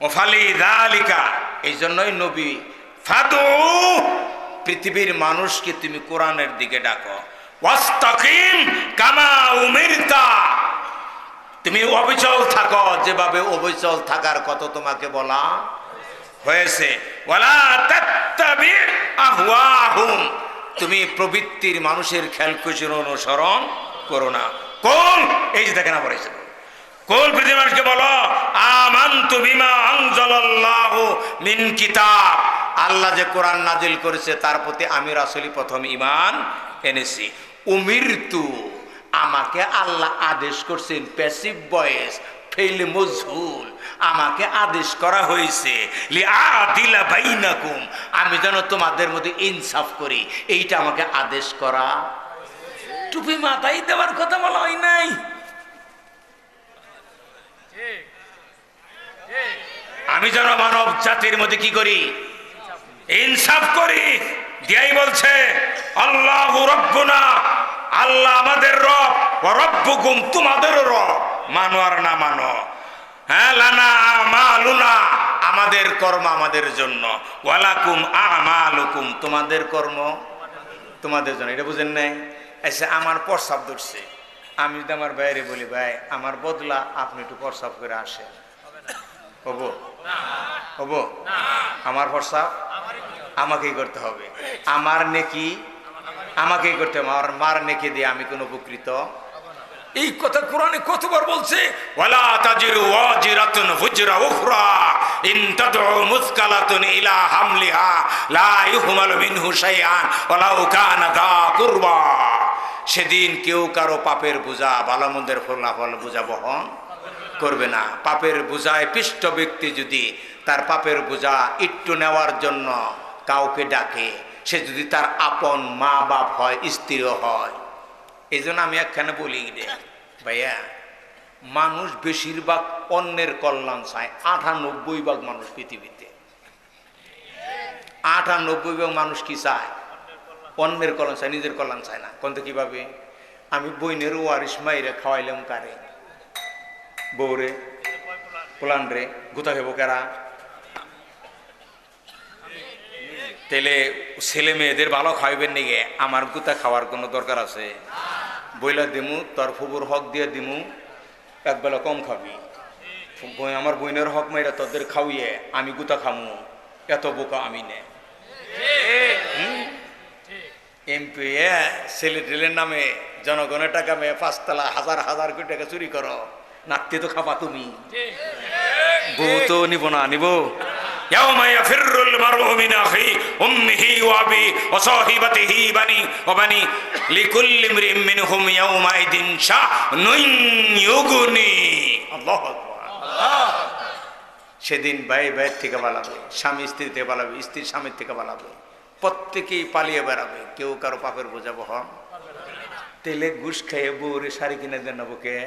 ওফালি যালিকা, এই জন্যই নবী ফাদু, পৃথিবীর মানুষকে তুমি কোরআনের দিকে ডাকো। ওয়াস্তাকিম কামা উমিরতা, তুমি অবিচল থাকো যেভাবে অবিচল থাকার কথা তোমাকে বলা হয়েছে। ওয়ালা তাত্তাবি আহওয়াহুম, তুমি প্রবৃত্তির মানুষের খেলকুশির অনুসরণ করো না। কোন, এই যে দেখেন পড়েছে, কোন পৃথিবীর মানুষকে বলো আমানতু বিমা আনজালাল্লাহু মিন কিতাব, আল্লাহ যে কোরআন নাজিল করেছে তার প্রতি আমি রাসূলই প্রথম ঈমান এনেছি। উমিরতু, আমাকে আল্লাহ আদেশ করছেন, প্যাসিভ ভয়েস, ফেইল মজহুল, আমাকে আদেশ করা হয়েছে লিআদিলা বাইনাকুম, আমি যেন তোমাদের মধ্যে ইনসাফ করি, এইটা আমাকে আদেশ করা। টুপি মাথায় দেওয়ার কথা বলা হয় নাই। আমি যেন মানব জাতির মধ্যে কি করি, ইনসাফ করি। দিয়াই বলছে আল্লাহু রাব্বুনা, আল্লাহ আমাদের রব, ওয়া রাব্বুকুম, তোমাদেরও রব, মানো আর না মানো। হ্যাঁ, লানা আমালুনা, আমাদের কর্ম আমাদের জন্য, ওয়ালাকুম আমালুকুম, তোমাদের কর্ম তোমাদের জন্য। এটা বুঝেন নাই? এসে আমার প্রস্রাব ধরছে, আমি যদি আমার বাইরে বলি ভাই আমার বদলা আপনি একটু প্রস্রাব করে আসেন, হবো? হবো? আমার প্রস্রাব আমাকেই করতে হবে, আমার নেকি আমাকেই করতে হবে, আমার মার নেকি দিয়ে আমি কোন উপকৃত। এই কথা কোরআনে কতবার বলছে, ওয়ালা তাজিরু ওয়াজিরাতুন ফুজরা উখরা ইন তাদউ মুসকালাতুন ইলা হামলিহা লা ইউহমালু মিনহু শাইআন ওয়ালাউ কানা দা কুরবা। সেদিন কেউ কারো পাপের বোঝা, ভালো মন্দের ফলাফল বোঝা বহন করবে না। পাপের বোঝায় পিষ্ট ব্যক্তি যদি তার পাপের বোঝা একটু নেওয়ার জন্য কাউকে ডাকে, সে যদি তার আপন মা বাপ হয়, স্ত্রীও হয়। এই জন্য আমি একখানে বলি রে ভাইয়া, মানুষ বেশিরভাগ অন্যের কল্যাণ চায়। 98% মানুষ পৃথিবীতে, 98% মানুষ কি চায়? অন্যের কল্যাণ চায়, নিজের কল্যাণ চায় না। কোনটা কিভাবে? আমি বইনের ওয়ারিস মাইরে খাওয়াইলাম কারে, বউরে, পোলান রে, গুতা হেব কারা, তাহলে ছেলে মেয়েদের ভালো খাওয়াইবেন নাকি? আমার গুতা খাওয়ার কোনো দরকার আছে? বইলা দিমু, তোর ফুবুর হক দিয়ে দিমু, একবেলা কম খাবি। আমার বইনের হক মাইরা তোদের খাওয়িয়ে আমি গুতা খামু, এত বোকা আমি নে। এমপি ছেলে টেলের নামে জনগণের টাকা মেয়ে 5 তলা হাজার হাজার কোটি টাকা চুরি করো, নাকতে তো খাবা তুমি, বউ তো নিব না, নিব? ইয়াউমা ইয়াফিরুল মারউ মিন আখি উম্মিহি ওয়া আবি ওয়া সাহিবাতিহি ওয়া বানি লিকুল্লি ইমরিইন মিনহুম ইয়াউমা ইদিন শা'নুন ইউগনি। আল্লাহু আকবার। সেদিন ভাই ভাইয়ের থেকে পালাবে, স্বামী স্ত্রী থেকে পালাবে, স্ত্রী স্বামীর থেকে পালাবে, প্রত্যেকেই পালিয়ে বেড়াবে, কেউ কারো পাপের বোঝা বহন। তেলে ঘুষ খেয়ে বউরে শাড়ি কিনে দেন না বুকে,